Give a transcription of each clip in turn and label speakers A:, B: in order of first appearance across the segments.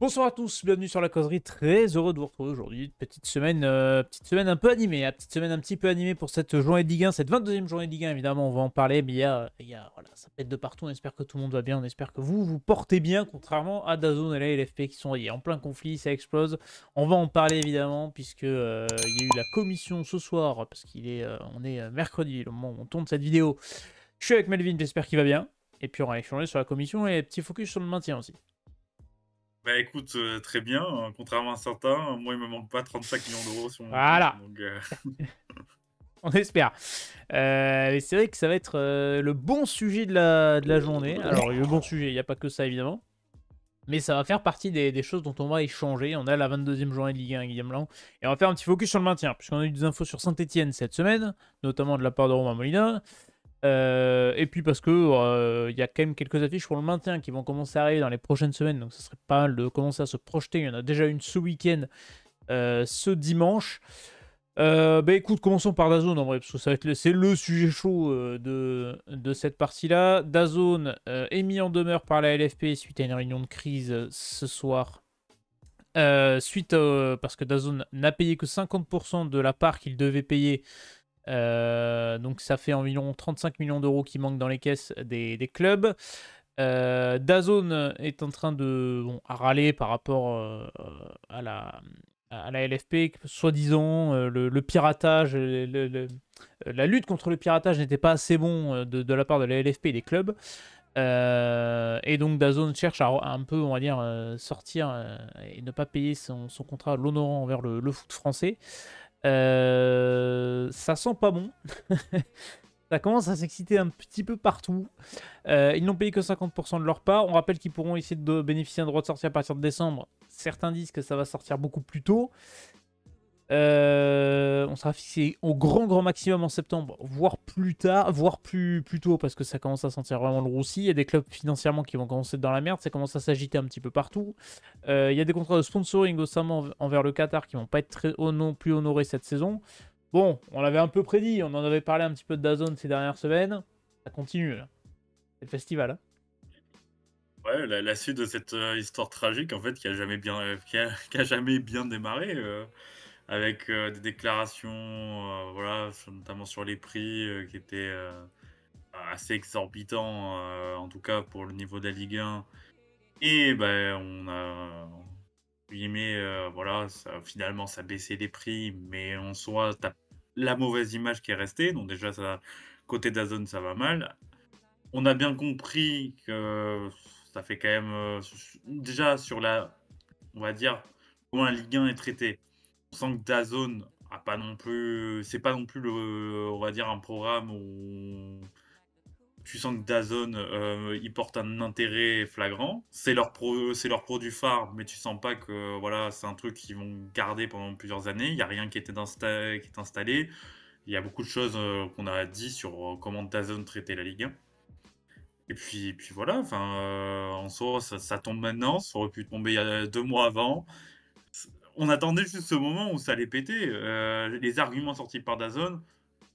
A: Bonsoir à tous, bienvenue sur la causerie, très heureux de vous retrouver aujourd'hui. Petite semaine un peu animée, petite semaine un petit peu animée pour cette journée de Ligue 1, cette 22e journée de Ligue 1 évidemment, on va en parler, mais voilà, ça pète de partout, on espère que tout le monde va bien, on espère que vous portez bien, contrairement à DAZN et la LFP qui sont en plein conflit, ça explose. On va en parler évidemment, puisque il y a eu la commission ce soir, parce on est mercredi, le moment où on tourne cette vidéo. Je suis avec Melvin, j'espère qu'il va bien, et puis on va échanger sur la commission et petit focus sur le maintien aussi.
B: Bah écoute, très bien, contrairement à certains, moi il me manque pas 35 millions d'euros sur mon compte,
A: Voilà,
B: donc
A: on espère. Et c'est vrai que ça va être le bon sujet de la journée. Alors, le bon sujet, il n'y a pas que ça, évidemment. Mais ça va faire partie des choses dont on va échanger. On a la 22e journée de Ligue 1, Guillaume Blanc. Et on va faire un petit focus sur le maintien, puisqu'on a eu des infos sur Saint-Etienne cette semaine, notamment de la part de Romain Molina. Et puis parce que il y a quand même quelques affiches pour le maintien qui vont commencer à arriver dans les prochaines semaines. Donc, ça serait pas mal de commencer à se projeter. Il y en a déjà une ce week-end, ce dimanche. Bah écoute, commençons par DAZN en vrai, parce que c'est le sujet chaud de cette partie-là. DAZN est mis en demeure par la LFP suite à une réunion de crise ce soir. Parce que DAZN n'a payé que 50% de la part qu'il devait payer. Donc ça fait environ 35 millions d'euros qui manquent dans les caisses des clubs. DAZN est en train de à râler par rapport à la LFP, soi-disant le piratage, la lutte contre le piratage n'était pas assez bon de la part de la LFP et des clubs. Et donc DAZN cherche à un peu, on va dire, sortir et ne pas payer son contrat l'honorant envers le foot français. Ça sent pas bon. Ça commence à s'exciter un petit peu partout. Ils n'ont payé que 50% de leur part. On rappelle qu'ils pourront essayer de bénéficier d'un droit de sortie à partir de décembre. Certains disent que ça va sortir beaucoup plus tôt. On sera fixé au grand maximum en septembre, voire plus tard, voire plus tôt, parce que ça commence à sentir vraiment le roussi. Il y a des clubs financièrement qui vont commencer dans la merde, ça commence à s'agiter un petit peu partout. Il y a des contrats de sponsoring notamment envers le Qatar qui vont pas être non plus honorés cette saison. Bon, on l'avait un peu prédit, on en avait parlé un petit peu de DAZN ces dernières semaines. Ça continue là. C'est le festival. Hein.
B: ouais, la suite de cette histoire tragique en fait qui a jamais bien, qui a jamais bien démarré, avec des déclarations, voilà, notamment sur les prix qui étaient assez exorbitants, en tout cas pour le niveau de la Ligue 1. Et ben on a entre guillemets, voilà, finalement ça a baissé les prix, mais en soi, tu as la mauvaise image qui est restée, donc déjà ça côté DAZN, ça va mal. On a bien compris que ça fait quand même, déjà sur la on va dire, comment la Ligue 1 est traitée. On sent que DAZN a pas non plus c'est pas non plus on va dire un programme où tu sens que DAZN, ils portent un intérêt flagrant. C'est leur produit phare, mais tu sens pas que, voilà, c'est un truc qu'ils vont garder pendant plusieurs années. Il y a rien qui est installé. Il y a beaucoup de choses, qu'on a dit sur, comment DAZN traitait la Ligue 1. Et puis voilà, enfin, en soi, ça tombe maintenant. Ça aurait pu tomber il y a 2 mois avant. On attendait juste ce moment où ça allait péter. Les arguments sortis par DAZN,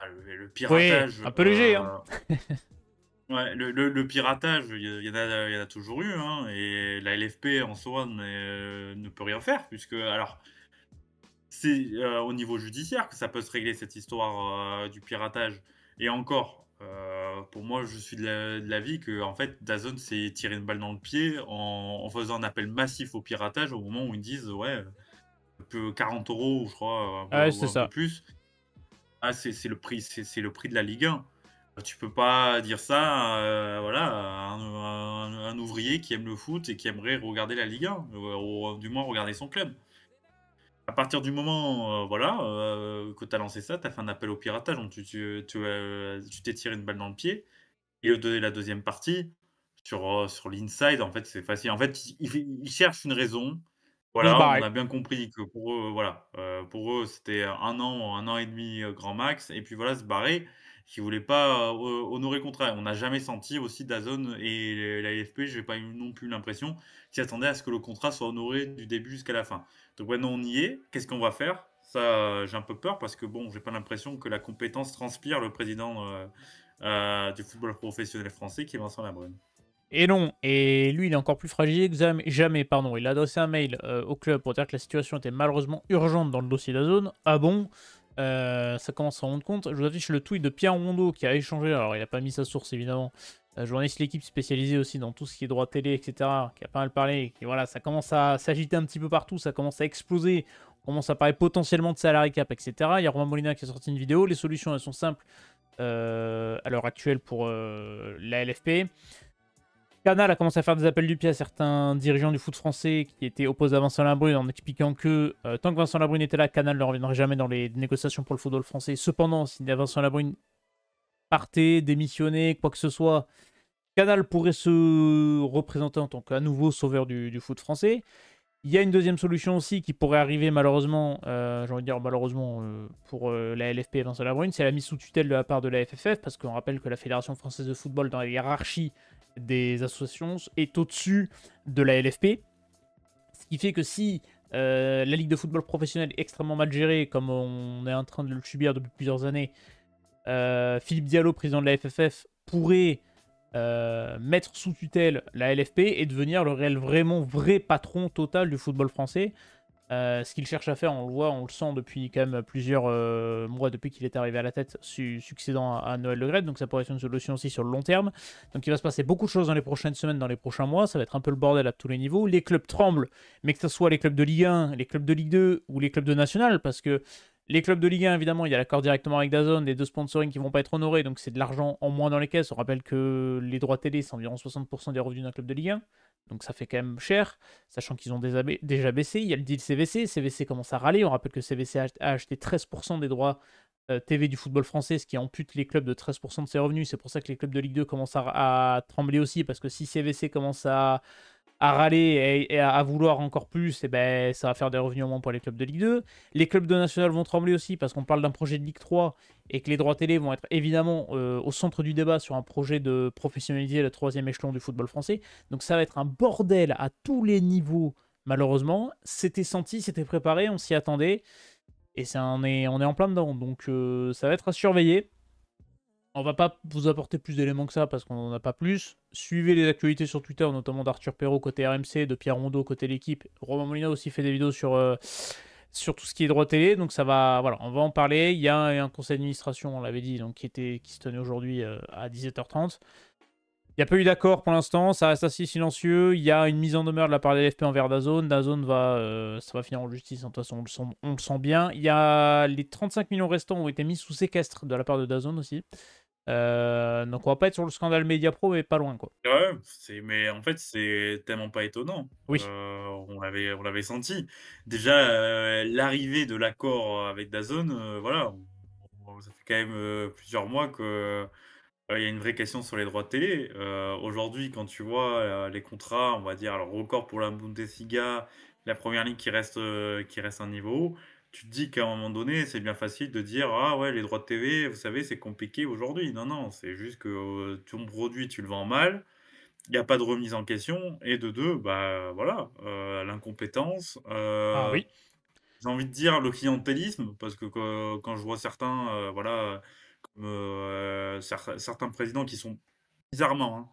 B: le
A: Oui,
B: piratage,
A: un peu léger. Hein.
B: ouais, le piratage, il y en a toujours eu, hein, et la LFP en soi ne peut rien faire puisque alors c'est, au niveau judiciaire que ça peut se régler cette histoire, du piratage et encore, pour moi, je suis de l'avis qu'en fait, DAZN s'est tiré une balle dans le pied en faisant un appel massif au piratage au moment où ils disent: «Ouais, peu 40 € je crois,
A: Ouais,
B: ou
A: c'est
B: un peu
A: ça.
B: plus». Ah, c'est le prix, c'est le prix de la Ligue 1. Tu peux pas dire ça, voilà, à un ouvrier qui aime le foot et qui aimerait regarder la Ligue 1, ou du moins regarder son club. À partir du moment, voilà, que tu as lancé ça, tu as fait un appel au piratage, donc tu t'es tiré une balle dans le pied et la deuxième partie, sur l'inside, en fait, c'est facile. En fait, ils cherchent une raison.
A: De se
B: Voilà, on
A: barrer.
B: a bien compris que pour eux, voilà, pour eux, c'était un an et demi, grand max et puis voilà, se barrer. Qu'ils voulaient pas, honorer le contrat. On n'a jamais senti aussi DAZN et la LFP, j'ai pas eu non plus l'impression qu'ils attendaient à ce que le contrat soit honoré du début jusqu'à la fin. Donc maintenant on y est, qu'est-ce qu'on va faire? Ça, j'ai un peu peur parce que bon, j'ai pas l'impression que la compétence transpire le président, du football professionnel français qui est Vincent Labrune.
A: Et non, et lui, il est encore plus fragile que jamais. Pardon. Il a adressé un mail au club pour dire que la situation était malheureusement urgente dans le dossier d'Azone. Ah bon? Ça commence à se rendre compte. Je vous affiche le tweet de Pierre Rondeau qui a échangé. Alors, il n'a pas mis sa source, évidemment. Journaliste de l'équipe spécialisée aussi dans tout ce qui est droit télé, etc. Qui a pas mal parlé. Et voilà, ça commence à s'agiter un petit peu partout. Ça commence à exploser. On commence à parler potentiellement de salary cap, etc. Il y a Romain Molina qui a sorti une vidéo. Les solutions, elles sont simples à l'heure actuelle pour la LFP. Canal a commencé à faire des appels du pied à certains dirigeants du foot français qui étaient opposés à Vincent Labrune en expliquant que tant que Vincent Labrune était là, Canal ne reviendrait jamais dans les négociations pour le football français. Cependant, si Vincent Labrune partait, démissionnait, quoi que ce soit, Canal pourrait se représenter en tant qu'à nouveau sauveur du foot français. Il y a une deuxième solution aussi qui pourrait arriver malheureusement, j'ai envie de dire malheureusement pour la LFP et Vincent Labrune, c'est la mise sous tutelle de la part de la FFF, parce qu'on rappelle que la Fédération Française de Football dans la hiérarchie des associations est au-dessus de la LFP. Ce qui fait que si la Ligue de football professionnel est extrêmement mal gérée, comme on est en train de le subir depuis plusieurs années, Philippe Diallo, président de la FFF, pourrait mettre sous tutelle la LFP et devenir le réel, vraiment vrai patron total du football français. Ce qu'il cherche à faire, on le voit, on le sent depuis quand même plusieurs mois, depuis qu'il est arrivé à la tête, succédant à Noël Le Graët. Donc ça pourrait être une solution aussi sur le long terme. Donc il va se passer beaucoup de choses dans les prochaines semaines, dans les prochains mois. Ça va être un peu le bordel à tous les niveaux. Les clubs tremblent, mais que ce soit les clubs de Ligue 1, les clubs de Ligue 2 ou les clubs de National, parce que les clubs de Ligue 1, évidemment, il y a l'accord directement avec DAZN, les deux sponsoring qui vont pas être honorés, donc c'est de l'argent en moins dans les caisses. On rappelle que les droits télé, c'est environ 60% des revenus d'un club de Ligue 1, donc ça fait quand même cher, sachant qu'ils ont déjà baissé. Il y a le deal CVC, CVC commence à râler. On rappelle que CVC a acheté 13% des droits TV du football français, ce qui ampute les clubs de 13% de ses revenus. C'est pour ça que les clubs de Ligue 2 commencent à trembler aussi, parce que si CVC commence à râler et à vouloir encore plus, et ben, ça va faire des revenus au moins pour les clubs de Ligue 2. Les clubs de National vont trembler aussi parce qu'on parle d'un projet de Ligue 3 et que les droits télé vont être évidemment au centre du débat sur un projet de professionnaliser le troisième échelon du football français. Donc ça va être un bordel à tous les niveaux, malheureusement. C'était senti, c'était préparé, on s'y attendait. Et on est en plein dedans. Donc ça va être à surveiller. On va pas vous apporter plus d'éléments que ça parce qu'on n'en a pas plus. Suivez les actualités sur Twitter, notamment d'Arthur Perrault côté RMC, de Pierre Rondeau côté l'équipe. Romain Molina aussi fait des vidéos sur tout ce qui est droit télé. Donc ça va, voilà, on va en parler. Il y a un conseil d'administration, on l'avait dit, donc qui se tenait aujourd'hui à 17h30. Il n'y a pas eu d'accord pour l'instant, ça reste assez silencieux. Il y a une mise en demeure de la part de l'FP envers DAZN. DAZN ça va finir en justice, de toute façon, on le sent bien. Il y a les 35 millions restants ont été mis sous séquestre de la part de DAZN aussi. Donc on va pas être sur le scandale Mediapro, mais pas loin, quoi.
B: Ouais, mais en fait, c'est tellement pas étonnant.
A: Oui.
B: On l'avait senti. Déjà, l'arrivée de l'accord avec DAZN, voilà, ça fait quand même, plusieurs mois que, il y a une vraie question sur les droits de télé. Aujourd'hui, quand tu vois, les contrats, on va dire, alors record pour la Bundesliga, la première ligue qui reste un niveau haut, tu te dis qu'à un moment donné, c'est bien facile de dire: «Ah ouais, les droits de TV, vous savez, c'est compliqué aujourd'hui». Non, non, c'est juste que, ton produit, tu le vends mal, il y a pas de remise en question et de 2, bah, voilà, l'incompétence,
A: Ah oui.
B: j'ai envie de dire le clientélisme parce que quand je vois certains, voilà, comme, certains présidents qui sont bizarrement, hein,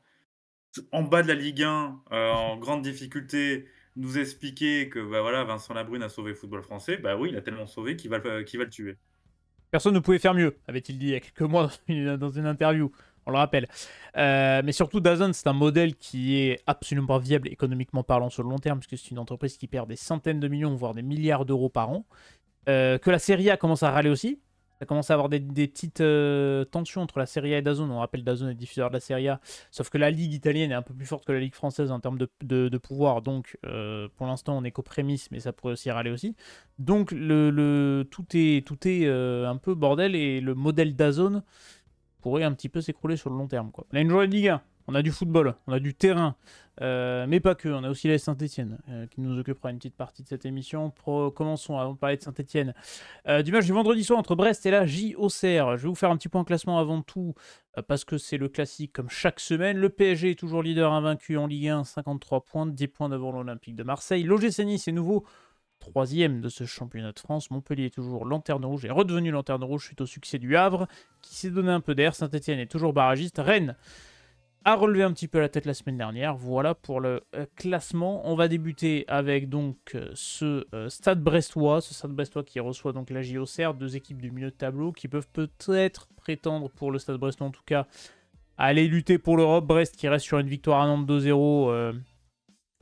B: en bas de la Ligue 1, en grande difficulté, nous expliquer que, bah, voilà, Vincent Labrune a sauvé le football français. Bah oui, il a tellement sauvé qu'il va le tuer.
A: Personne ne pouvait faire mieux, avait-il dit il y a quelques mois dans une interview. On le rappelle. Mais surtout, DAZN, c'est un modèle qui est absolument pas viable économiquement parlant sur le long terme, puisque c'est une entreprise qui perd des centaines de millions, voire des milliards d'euros par an. Que la Serie A commence à râler aussi. Ça commence à avoir des petites tensions entre la Serie A et DAZN. On rappelle DAZN est diffuseur de la Serie A. Sauf que la Ligue italienne est un peu plus forte que la Ligue française en termes de pouvoir. Donc, pour l'instant, on est qu'aux prémices, mais ça pourrait aussi râler aussi. Donc, tout est un peu bordel et le modèle DAZN pourrait un petit peu s'écrouler sur le long terme, quoi. On a une journée de Ligue 1. On a du football, on a du terrain, mais pas que. On a aussi la Saint-Etienne qui nous occupera une petite partie de cette émission. Commençons avant de parler de Saint-Etienne. Du match du vendredi soir entre Brest et la J Auxerre. Je vais vous faire un petit point classement avant tout parce que c'est le classique comme chaque semaine. Le PSG est toujours leader invaincu en Ligue 1, 53 points, 10 points devant l'Olympique de Marseille. L'OGC Nice est nouveau troisième de ce championnat de France. Montpellier est toujours lanterne rouge, est redevenu lanterne rouge suite au succès du Havre qui s'est donné un peu d'air. Saint-Etienne est toujours barragiste. Rennes a relevé un petit peu la tête la semaine dernière. Voilà pour le classement. On va débuter avec donc ce Stade Brestois. Ce Stade Brestois qui reçoit donc la JOCR, deux équipes du milieu de tableau qui peuvent peut-être prétendre pour le Stade Brestois en tout cas à aller lutter pour l'Europe. Brest qui reste sur une victoire à Nantes 2-0.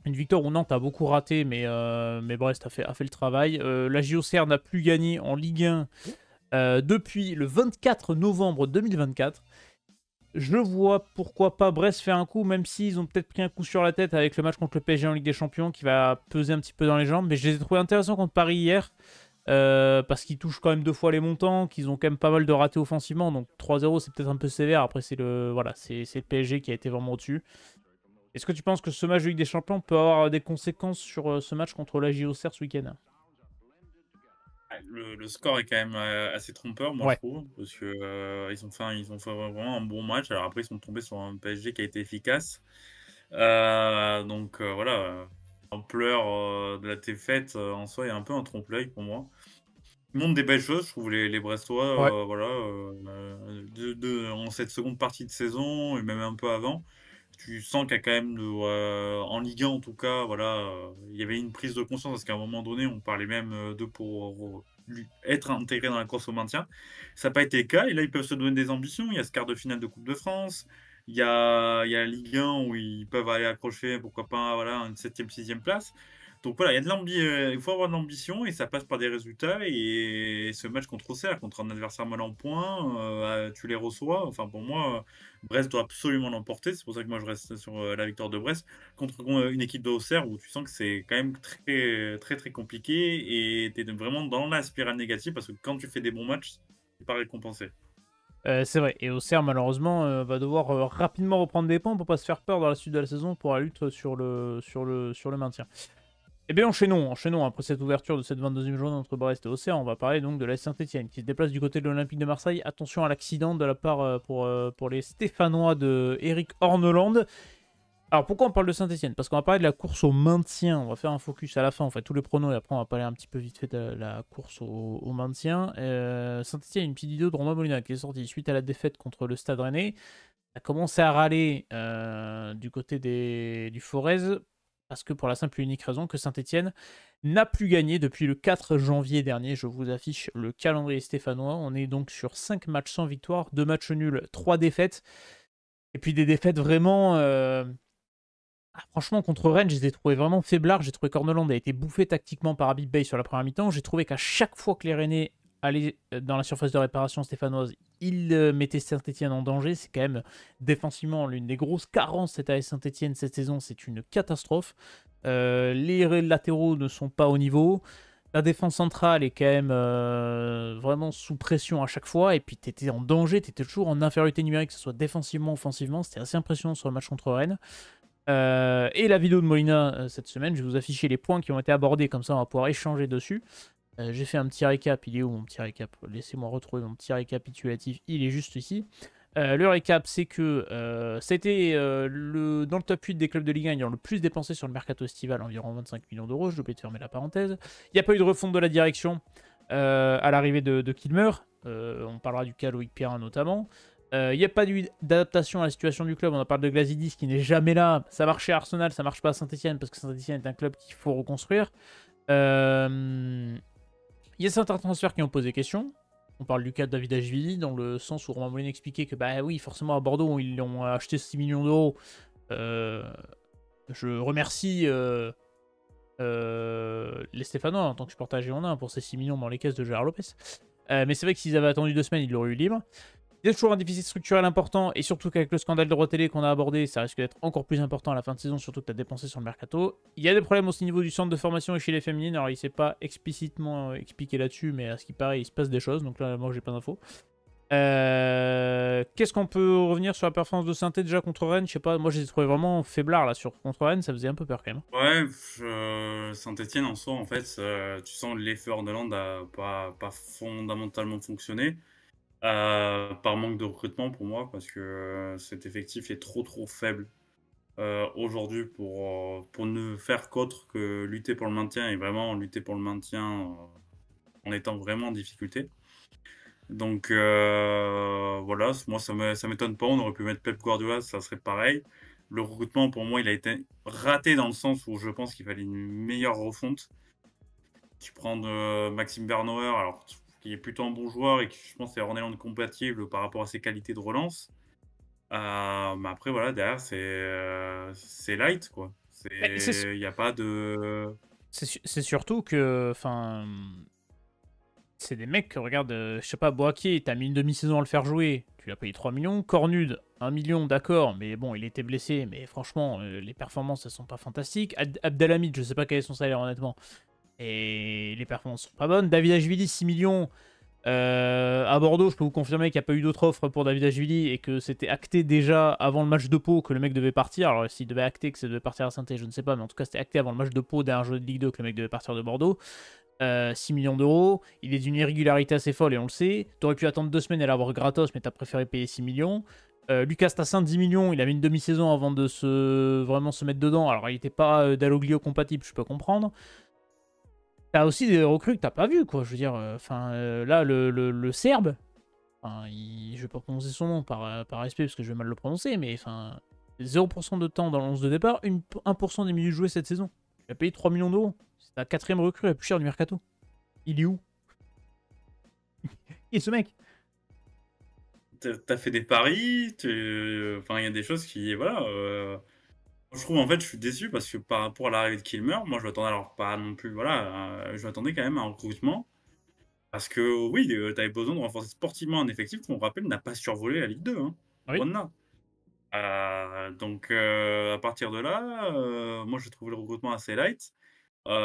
A: Une victoire où Nantes a beaucoup raté, mais Brest a fait le travail. La JOCR n'a plus gagné en Ligue 1 depuis le 24 novembre 2024. Je vois pourquoi pas Brest faire un coup, même s'ils ont peut-être pris un coup sur la tête avec le match contre le PSG en Ligue des Champions qui va peser un petit peu dans les jambes. Mais je les ai trouvés intéressants contre Paris hier, parce qu'ils touchent quand même 2 fois les montants, qu'ils ont quand même pas mal de ratés offensivement. Donc 3-0, c'est peut-être un peu sévère. Après, c'est le PSG qui a été vraiment au-dessus. Est-ce que tu penses que ce match de Ligue des Champions peut avoir des conséquences sur ce match contre la JOCR ce week-end?
B: Le score est quand même assez trompeur, moi je
A: Ouais.
B: trouve, parce que ils ont fait vraiment un bon match. Alors après, ils sont tombés sur un PSG qui a été efficace. Donc voilà, l'ampleur de la défaite en soi est un peu un trompe-l'œil pour moi. Ils montrent des belles choses, je trouve, les Brestois,
A: Ouais.
B: voilà, en cette seconde partie de saison et même un peu avant. Tu sens qu'il y a quand même en Ligue 1 en tout cas, voilà, il y avait une prise de conscience parce qu'à un moment donné, on parlait même de pour être intégré dans la course au maintien. Ça n'a pas été le cas et là, ils peuvent se donner des ambitions. Il y a ce quart de finale de Coupe de France. Il y a la Ligue 1 où ils peuvent aller accrocher, pourquoi pas, voilà, une 7e, 6e place. Donc voilà, il y a il faut avoir de l'ambition et ça passe par des résultats. Et ce match contre Auxerre, contre un adversaire mal en point, tu les reçois. Enfin, pour moi, Brest doit absolument l'emporter. C'est pour ça que moi, je reste sur la victoire de Brest contre une équipe de Auxerre où tu sens que c'est quand même très, très, très compliqué et tu es vraiment dans la spirale négative parce que quand tu fais des bons matchs, c'est pas récompensé.
A: C'est vrai. Et Auxerre, malheureusement, va devoir rapidement reprendre des points pour pas se faire peur dans la suite de la saison pour la lutte sur le maintien. Eh bien, enchaînons. Après cette ouverture de cette 22e journée entre Brest et Auxerre, on va parler donc de la Saint-Etienne qui se déplace du côté de l'Olympique de Marseille. Attention à l'accident de la part pour les Stéphanois de Eric Horneland. Alors pourquoi on parle de Saint-Etienne? Parce qu'on va parler de la course au maintien. On va faire un focus à la fin, on fait tous les pronos et après on va parler un petit peu vite fait de la course au maintien. Saint-Etienne, une petite vidéo de Romain Molina qui est sortie suite à la défaite contre le Stade Rennais. A commencé à râler du côté du Forez parce que pour la simple et unique raison que Saint-Etienne n'a plus gagné depuis le 4 janvier dernier. Je vous affiche le calendrier stéphanois. On est donc sur 5 matchs sans victoire, 2 matchs nuls, 3 défaites. Et puis des défaites vraiment... franchement, contre Rennes, je les ai trouvés vraiment faiblards. J'ai trouvé qu'Orneland a été bouffé tactiquement par Habib Bey sur la première mi-temps. J'ai trouvé qu'à chaque fois que les Rennais allaient dans la surface de réparation stéphanoise, ils mettaient Saint-Etienne en danger. C'est quand même défensivement l'une des grosses carences cette AS Saint-Etienne cette saison. C'est une catastrophe. Les latéraux ne sont pas au niveau. La défense centrale est quand même vraiment sous pression à chaque fois. Et puis, tu étais en danger. Tu étais toujours en infériorité numérique, que ce soit défensivement ou offensivement. C'était assez impressionnant sur le match contre Rennes. Et la vidéo de Molina cette semaine, je vais vous afficher les points qui ont été abordés, comme ça on va pouvoir échanger dessus. J'ai fait un petit récap, il est où mon petit récap? Laissez-moi retrouver mon petit récapitulatif, il est juste ici. Le récap, c'est que c'était dans le top 8 des clubs de Ligue 1 ayant le plus dépensé sur le mercato estival, environ 25 millions d'euros, j'ai oublié de fermer la parenthèse. Il n'y a pas eu de refonte de la direction à l'arrivée de Kilmer, on parlera du cas Loïc Perrin notamment. Il n'y a pas eu d'adaptation à la situation du club. On en parle de Glazidis qui n'est jamais là. Ça marchait à Arsenal, ça marche pas à Saint-Etienne parce que Saint-Etienne est un club qu'il faut reconstruire. Il y a certains transferts qui ont posé question. On parle du cas de David Ashvili dans le sens où Romain Molina expliquait que bah oui, forcément à Bordeaux, ils l'ont acheté 6 millions d'euros. Je remercie les Stéphanois en tant que supporter Girondin pour ces 6 millions dans les caisses de Gérard Lopez. Mais c'est vrai que s'ils avaient attendu 2 semaines, ils l'auraient eu libre. Il y a toujours un déficit structurel important, et surtout qu'avec le scandale de droit télé qu'on a abordé, ça risque d'être encore plus important à la fin de saison, surtout que tu as dépensé sur le mercato. Il y a des problèmes aussi au niveau du centre de formation et chez les féminines, alors il ne s'est pas explicitement expliqué là-dessus, mais à ce qui paraît, il se passe des choses, donc là, moi, j'ai pas d'infos. Qu'est-ce qu'on peut revenir sur la performance de Saint-Étienne déjà contre Rennes? Je sais pas, moi, je les ai trouvés vraiment faiblards là contre Rennes, ça faisait un peu peur quand même.
B: Ouais, Saint-Etienne en soi, en fait, tu sens l'effet Horneland n'a pas fondamentalement fonctionné. Par manque de recrutement pour moi, parce que cet effectif est trop faible aujourd'hui pour ne faire qu'autre que lutter pour le maintien et vraiment lutter pour le maintien en étant vraiment en difficulté. Donc voilà, moi ça m'étonne pas, on aurait pu mettre Pep Guardiola, ça serait pareil. Le recrutement pour moi, il a été raté dans le sens où je pense qu'il fallait une meilleure refonte. Tu prends Maxime Bernauer, alors qui est plutôt un bon joueur et qui je pense est hors compatible par rapport à ses qualités de relance. Mais après voilà, derrière c'est light quoi.
A: Mais
B: Il y a pas de
A: c'est surtout que, enfin, c'est des mecs que, regarde, je sais pas, Boaké, t'as mis une demi-saison à le faire jouer, tu l'as payé 3 millions. Cornude, 1 million, d'accord, mais bon, il était blessé, mais franchement, les performances, elles sont pas fantastiques. Abdelhamid, je sais pas quel est son salaire, honnêtement, et les performances sont pas bonnes. Davidashvili, 6 millions. À Bordeaux, je peux vous confirmer qu'il n'y a pas eu d'autre offre pour Davidashvili et que c'était acté déjà avant le match de Pau que le mec devait partir. Alors, s'il devait acter que ça devait partir à Saint-Étienne, je ne sais pas, mais en tout cas, c'était acté avant le match de Pau, dernier jeu de Ligue 2, que le mec devait partir de Bordeaux. 6 millions d'euros. Il est d'une irrégularité assez folle et on le sait. T'aurais pu attendre 2 semaines et l'avoir gratos, mais t'as préféré payer 6 millions. Lucas Tassin, 10 millions. Il avait une demi-saison avant de vraiment se mettre dedans. Alors, il n'était pas Dalloglio compatible, je peux comprendre. T'as aussi des recrues que t'as pas vu, quoi. Je veux dire, là, le Serbe, je vais pas prononcer son nom par respect parce que je vais mal le prononcer, mais 0% de temps dans l'11 de départ, 1% des minutes jouées cette saison. Il a payé 3 millions d'euros. C'est la quatrième recrue la plus chère du mercato. Il est où? Qui est ce mec?
B: t'as fait des paris, enfin il y a des choses qui voilà. Je trouve en fait je suis déçu parce que par rapport à l'arrivée de Kilmer, moi je m'attendais alors pas non plus voilà, je m'attendais quand même à un recrutement parce que oui, tu besoin de renforcer sportivement un effectif qu'on rappelle n'a pas survolé la Ligue 2 hein,
A: Oui.
B: loin de là. Donc à partir de là, moi j'ai trouvé le recrutement assez light.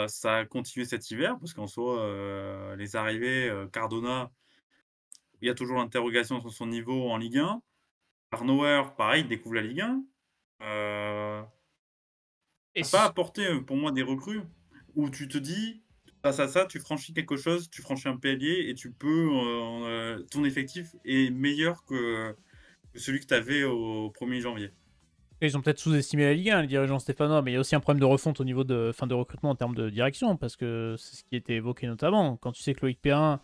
B: Ça a continué cet hiver parce qu'en soi, les arrivées, Cardona, il y a toujours l'interrogation sur son niveau en Ligue 1. Arnauer, pareil, il découvre la Ligue 1. Heu,
A: Et
B: pas apporté, pour moi des recrues où tu te dis: «Face à ça, tu franchis quelque chose, tu franchis un palier et tu peux, ton effectif est meilleur que celui que tu avais au 1er janvier».
A: ils ont peut-être sous-estimé la Ligue 1, les dirigeants stéphanois, mais il y a aussi un problème de refonte au niveau de recrutement en termes de direction, parce que c'est ce qui était évoqué notamment. Quand tu sais que Loïc Perrin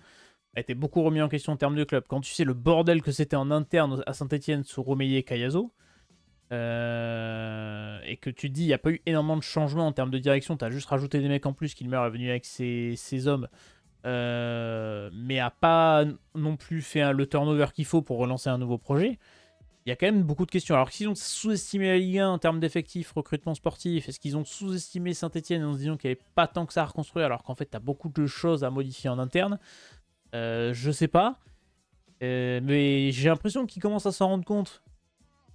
A: a été beaucoup remis en question en termes de club, quand tu sais le bordel que c'était en interne à Saint-Etienne sous Romeyer et Cayazo, et que tu te dis il n'y a pas eu énormément de changements en termes de direction, tu as juste rajouté des mecs en plus, Kilmer est venu avec ses hommes, mais a pas non plus fait le turnover qu'il faut pour relancer un nouveau projet. Il y a quand même beaucoup de questions. Alors s'ils ont sous-estimé la Ligue 1 en termes d'effectifs, recrutement sportif, est-ce qu'ils ont sous-estimé Saint-Etienne en se disant qu'il n'y avait pas tant que ça à reconstruire alors qu'en fait tu as beaucoup de choses à modifier en interne? Je sais pas. Mais j'ai l'impression qu'ils commencent à s'en rendre compte.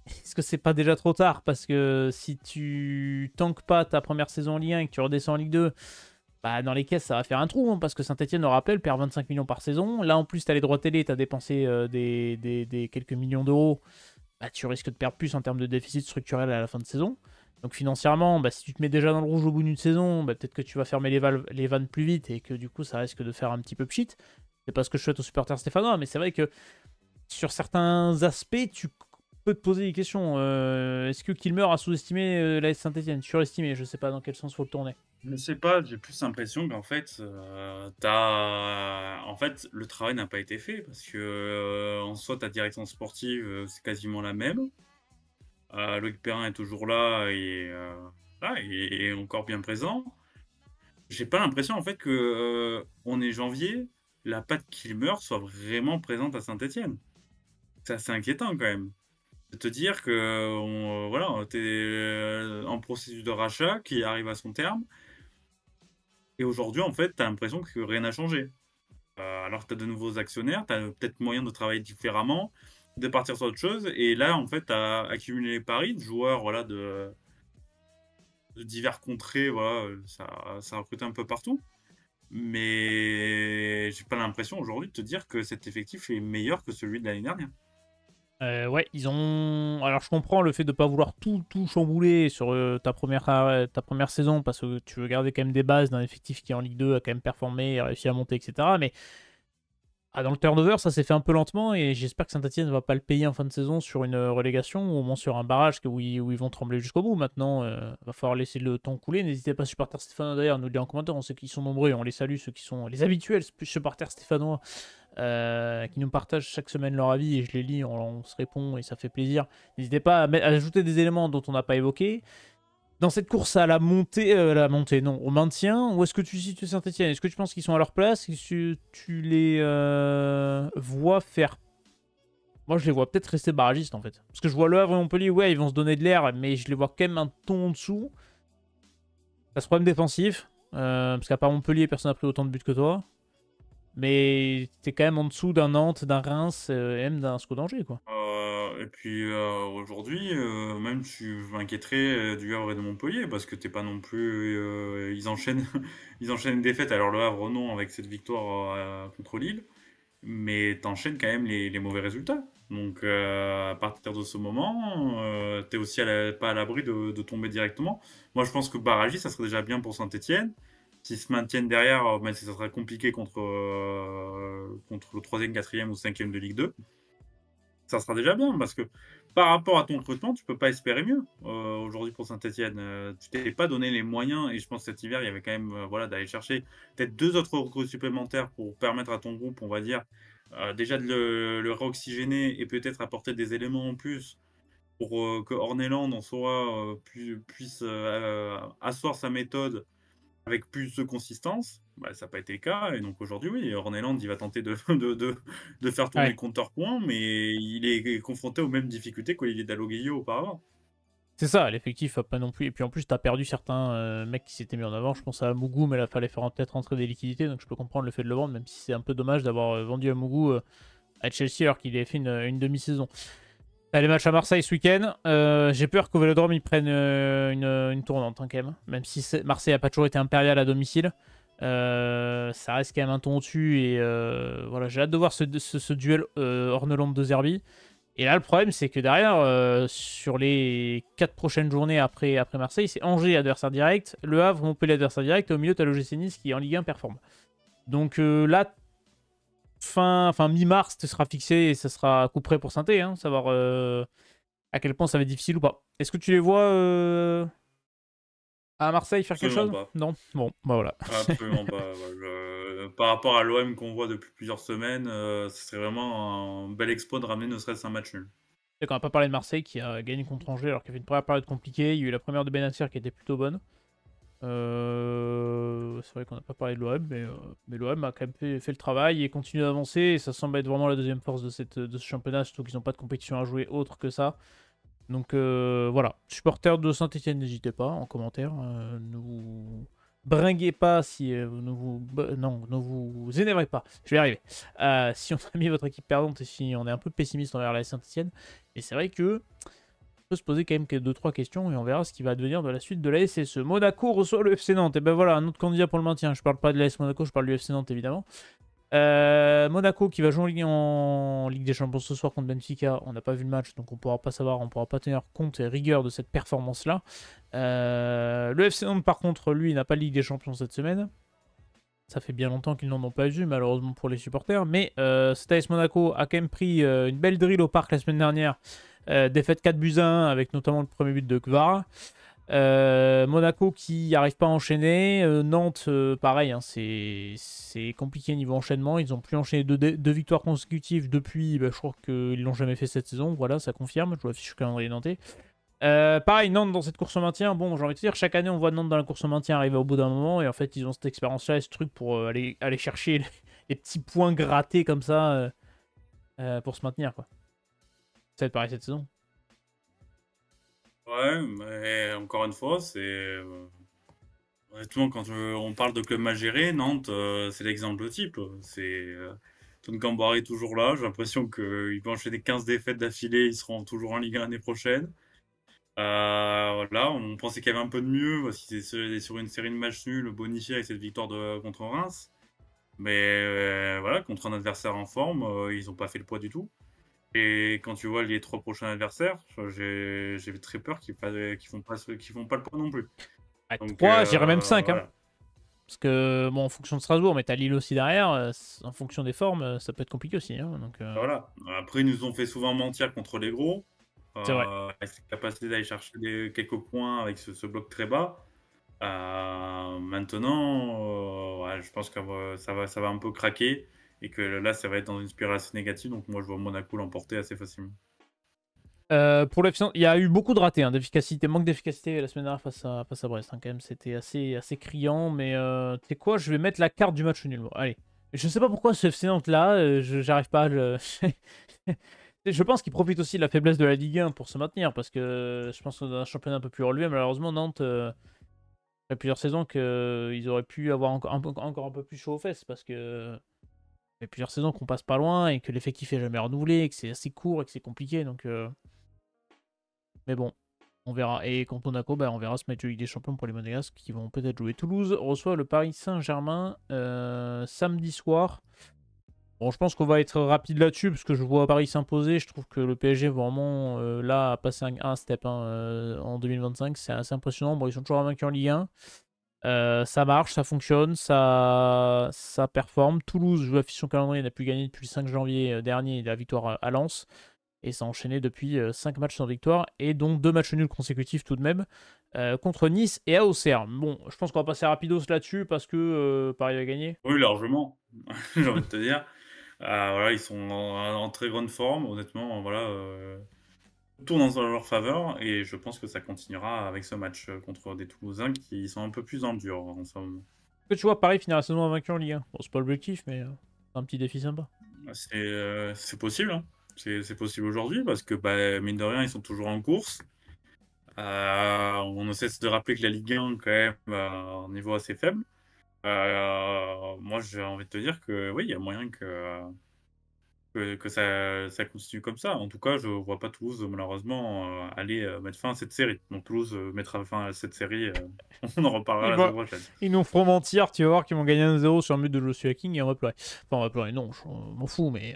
A: Est-ce que c'est pas déjà trop tard? Parce que si tu tankes pas ta première saison en Ligue 1 et que tu redescends en Ligue 2, bah dans les caisses ça va faire un trou. Hein, parce que Saint-Etienne, on rappelle, perd 25 millions par saison. Là en plus, tu as les droits télé, tu as dépensé des quelques millions d'euros. Bah, tu risques de perdre plus en termes de déficit structurel à la fin de saison. Donc financièrement, bah, si tu te mets déjà dans le rouge au bout d'une saison, bah, peut-être que tu vas fermer les vannes plus vite et que du coup ça risque de faire un petit peu pchit. C'est pas ce que je souhaite aux supporters stéphanois, mais c'est vrai que sur certains aspects, tu peux te poser des questions. Est-ce que Kilmer a sous-estimé la Saint-Etienne? Surestimé, je sais pas dans quel sens faut le tourner.
B: Je sais pas, j'ai plus l'impression qu'en fait, en fait, le travail n'a pas été fait parce que, en soi, ta direction sportive, c'est quasiment la même. Loïc Perrin est toujours là et voilà, et encore bien présent. J'ai pas l'impression en fait que, on est janvier, la patte Kilmer soit vraiment présente à Saint-Étienne. C'est assez inquiétant quand même. De te dire que voilà, tu es, en processus de rachat qui arrive à son terme et aujourd'hui, en fait, tu as l'impression que rien n'a changé. Alors que tu as de nouveaux actionnaires, tu as peut-être moyen de travailler différemment, de partir sur autre chose et là, en fait, tu as accumulé les paris de joueurs, voilà, de divers contrées, voilà, ça recrute un peu partout. Mais j'ai pas l'impression aujourd'hui de te dire que cet effectif est meilleur que celui de l'année dernière.
A: Ouais, ils ont. Alors, je comprends le fait de ne pas vouloir tout chambouler sur ta première saison parce que tu veux garder quand même des bases d'un effectif qui en Ligue 2 a quand même performé, réussi à monter, etc. Mais Ah, dans le turnover, ça s'est fait un peu lentement et j'espère que Saint-Etienne ne va pas le payer en fin de saison sur une relégation ou au moins sur un barrage où ils vont trembler jusqu'au bout. Maintenant, va falloir laisser le temps couler. N'hésitez pas, supporters stéphanois d'ailleurs, à nous le dire en commentaire. On sait qu'ils sont nombreux et on les salue, ceux qui sont les habituels supporters stéphanois qui nous partagent chaque semaine leur avis et je les lis, on se répond et ça fait plaisir. N'hésitez pas à ajouter des éléments dont on n'a pas évoqué. Dans cette course à la montée, non, au maintien, où est-ce que tu situes Saint-Etienne? Est-ce que tu penses qu'ils sont à leur place? Est-ce que tu les vois faire... Moi, je les vois peut-être rester barragistes, en fait. Parce que je vois Le Havre et Montpellier, ouais, ils vont se donner de l'air, mais je les vois quand même un ton en dessous. T'as ce problème défensif, parce qu'à part Montpellier, personne n'a pris autant de buts que toi. Mais t'es quand même en dessous d'un Nantes, d'un Reims, et même d'un SCO d'Angers, quoi.
B: Et puis aujourd'hui, même je m'inquiéterais du Havre et de Montpellier parce que t'es pas non plus. Ils enchaînent, ils enchaînent les défaites. Alors le Havre, non, avec cette victoire contre Lille, mais t'enchaînes quand même les mauvais résultats. Donc à partir de ce moment, t'es aussi pas à l'abri de tomber directement. Moi, je pense que barragi, ça serait déjà bien pour Saint-Etienne. S'ils se maintiennent derrière, même si ça sera compliqué contre le troisième, quatrième ou cinquième de Ligue 2, ça sera déjà bien parce que par rapport à ton recrutement, tu peux pas espérer mieux aujourd'hui pour Saint-Etienne. Tu t'es pas donné les moyens et je pense que cet hiver, il y avait quand même voilà, d'aller chercher peut-être 2 autres recrues supplémentaires pour permettre à ton groupe, on va dire, déjà de le réoxygéner et peut-être apporter des éléments en plus pour que Orneland en soit, puisse asseoir sa méthode avec plus de consistance. Bah, ça n'a pas été le cas. Et donc aujourd'hui, oui, Orneland, il va tenter de faire tourner le
A: Ouais.
B: compteur point, mais il est confronté aux mêmes difficultés qu'Olivier Dalloglio auparavant.
A: C'est ça, l'effectif a pas non plus. Et puis en plus, t'as perdu certains mecs qui s'étaient mis en avant. Je pense à Mougou, mais là, fallait faire peut-être rentrer des liquidités. Donc je peux comprendre le fait de le vendre, même si c'est un peu dommage d'avoir vendu à Mougou à Chelsea alors qu'il avait fait une demi-saison. T'as les matchs à Marseille ce week-end. J'ai peur qu'au Vélodrome, ils prennent une tournante hein, quand même. Même si Marseille a pas toujours été impérial à domicile. Ça reste quand même un ton au-dessus. Et voilà, j'ai hâte de voir ce duel Orneland de Zerbi. Et là, le problème, c'est que derrière, sur les 4 prochaines journées après Marseille, c'est Angers, adversaire direct, Le Havre, Montpellier, adversaire direct, et au milieu, tu as l'OGC Nice qui, en Ligue 1, performe. Donc là, mi-mars, tu seras fixé et ça sera coup près pour Saint-Étienne, hein, savoir à quel point ça va être difficile ou pas. Est-ce que tu les vois à Marseille faire quelque
B: Absolument
A: chose?
B: pas.
A: Non. Bon, bah voilà.
B: Absolument pas. Ouais, par rapport à l'OM qu'on voit depuis plusieurs semaines, ce serait vraiment un bel exploit de ramener ne serait-ce un match nul.
A: On n'a pas parlé de Marseille qui a gagné contre Angers alors qu'il y avait une première période compliquée. Il y a eu la première de Benacer qui était plutôt bonne. C'est vrai qu'on n'a pas parlé de l'OM, mais l'OM a quand même fait le travail et continue d'avancer. Et ça semble être vraiment la deuxième force de ce championnat, surtout qu'ils n'ont pas de compétition à jouer autre que ça. Donc voilà, supporters de Saint-Etienne, n'hésitez pas en commentaire. Ne vous bringuez pas si non, ne vous énervez pas. Je vais y arriver. Si on a mis votre équipe perdante et si on est un peu pessimiste envers la Saint-Etienne. Mais c'est vrai que peut se poser quand même 2-3 questions et on verra ce qui va advenir de la suite de la SSE. Monaco reçoit le FC Nantes. Et ben voilà, un autre candidat pour le maintien. Je parle pas de l'AS Monaco, je parle du FC Nantes évidemment. Monaco qui va jouer en Ligue des Champions ce soir contre Benfica. On n'a pas vu le match, donc on pourra pas savoir, on pourra pas tenir compte et rigueur de cette performance-là. Le FC Nantes, par contre, lui, n'a pas de Ligue des Champions cette semaine. Ça fait bien longtemps qu'ils n'en ont pas eu, malheureusement pour les supporters. Mais cet AS Monaco a quand même pris une belle drill au parc la semaine dernière. Défaite 4-1 avec notamment le premier but de Kvara. Monaco qui n'arrive pas à enchaîner. Nantes, pareil, hein, c'est compliqué niveau enchaînement. Ils ont plus enchaîné deux victoires consécutives depuis. Bah, je crois qu'ils l'ont jamais fait cette saison. Voilà, ça confirme. Je vois affiche le calendrier nantais. Pareil, Nantes dans cette course au maintien. Bon, j'ai envie de dire, chaque année on voit Nantes dans la course au maintien arriver au bout d'un moment. Et en fait, ils ont cette expérience-là et ce truc pour aller chercher les petits points grattés comme ça pour se maintenir, quoi. Ça va être pareil cette saison.
B: Ouais, mais encore une fois, honnêtement, quand on parle de club mal géré, Nantes, c'est l'exemple type. Ton Gamboire est toujours là. J'ai l'impression qu'il va enchaîner 15 défaites d'affilée. Ils seront toujours en Ligue 1 l'année prochaine. Voilà, on pensait qu'il y avait un peu de mieux parce qu'ils étaient sur une série de matchs nuls bonifiés avec cette victoire contre Reims. Mais voilà, contre un adversaire en forme, ils n'ont pas fait le poids du tout. Et quand tu vois les 3 prochains adversaires, j'ai très peur qu'ils font pas le poids non plus.
A: À
B: Donc
A: 3, j'irais même 5. Hein.
B: voilà.
A: Parce que, bon, en fonction de Strasbourg, mais t'as Lille aussi derrière, en fonction des formes, ça peut être compliqué aussi. Hein, donc,
B: Voilà. Après, ils nous ont fait souvent mentir contre les gros.
A: c'est vrai.
B: Avec cette capacité d'aller chercher quelques points avec ce bloc très bas. Maintenant, ouais, je pense que ça va un peu craquer et que là, ça va être dans une spirale assez négative. Donc, moi, je vois Monaco l'emporter assez facilement.
A: Pour l'efficience, il y a eu beaucoup de ratés, hein, d'efficacité, manque d'efficacité la semaine dernière face à Brest. Hein, quand même, c'était assez criant. Mais tu sais quoi, je vais mettre la carte du match nul. Bon, allez. Je sais pas pourquoi ce FC Nantes là, j'arrive pas à le. Je pense qu'il profite aussi de la faiblesse de la Ligue 1 pour se maintenir. Parce que je pense qu'on a un championnat un peu plus relevé. Malheureusement, Nantes, il y a plusieurs saisons qu'ils auraient pu avoir encore un peu plus chaud aux fesses. Parce que. Il y a plusieurs saisons qu'on passe pas loin et que l'effectif est jamais renouvelé, et que c'est assez court et que c'est compliqué. Donc. Mais bon, on verra. Et contre Monaco, on verra ce match de Ligue des Champions pour les Monégasques qui vont peut-être jouer. Toulouse reçoit le Paris Saint-Germain samedi soir. Bon, je pense qu'on va être rapide là-dessus parce que je vois Paris s'imposer. Je trouve que le PSG vraiment là a passé un step en 2025. C'est assez impressionnant. Bon, ils sont toujours invaincus en Ligue 1. Ça marche, ça fonctionne, ça performe. Toulouse joue affiche son calendrier, n'a plus gagné depuis le 5 janvier dernier, la victoire à Lens. Et ça a enchaîné depuis 5 matchs sans victoire. Et donc 2 matchs nuls consécutifs tout de même. Contre Nice et à Auxerre. Bon, je pense qu'on va passer rapidos là-dessus parce que Paris va gagner.
B: Oui, largement. J'ai envie de te dire. Voilà, ils sont en très grande forme. Honnêtement, voilà, tout tourne en leur faveur. Et je pense que ça continuera avec ce match contre des Toulousains qui sont un peu plus dans le dur en ce moment.
A: Est-ce que tu vois Paris finir la saison invaincu en Ligue 1? Bon, c'est pas l'objectif, mais c'est un petit défi sympa.
B: C'est possible, hein. C'est possible aujourd'hui parce que, mine de rien, ils sont toujours en course. On ne cesse de rappeler que la Ligue 1, quand même, a un niveau assez faible. Moi, j'ai envie de te dire que oui, il y a moyen que ça continue comme ça. En tout cas, je vois pas Toulouse, malheureusement, aller mettre fin à cette série. Donc Toulouse mettra fin à cette série. On en reparlera
A: Ils,
B: la
A: vont...
B: semaine prochaine.
A: Ils nous feront mentir, tu vas voir qu'ils vont gagner 1-0 sur un but de Joshua King et on va pleurer. Enfin, on va pleurer, non, je m'en fous, mais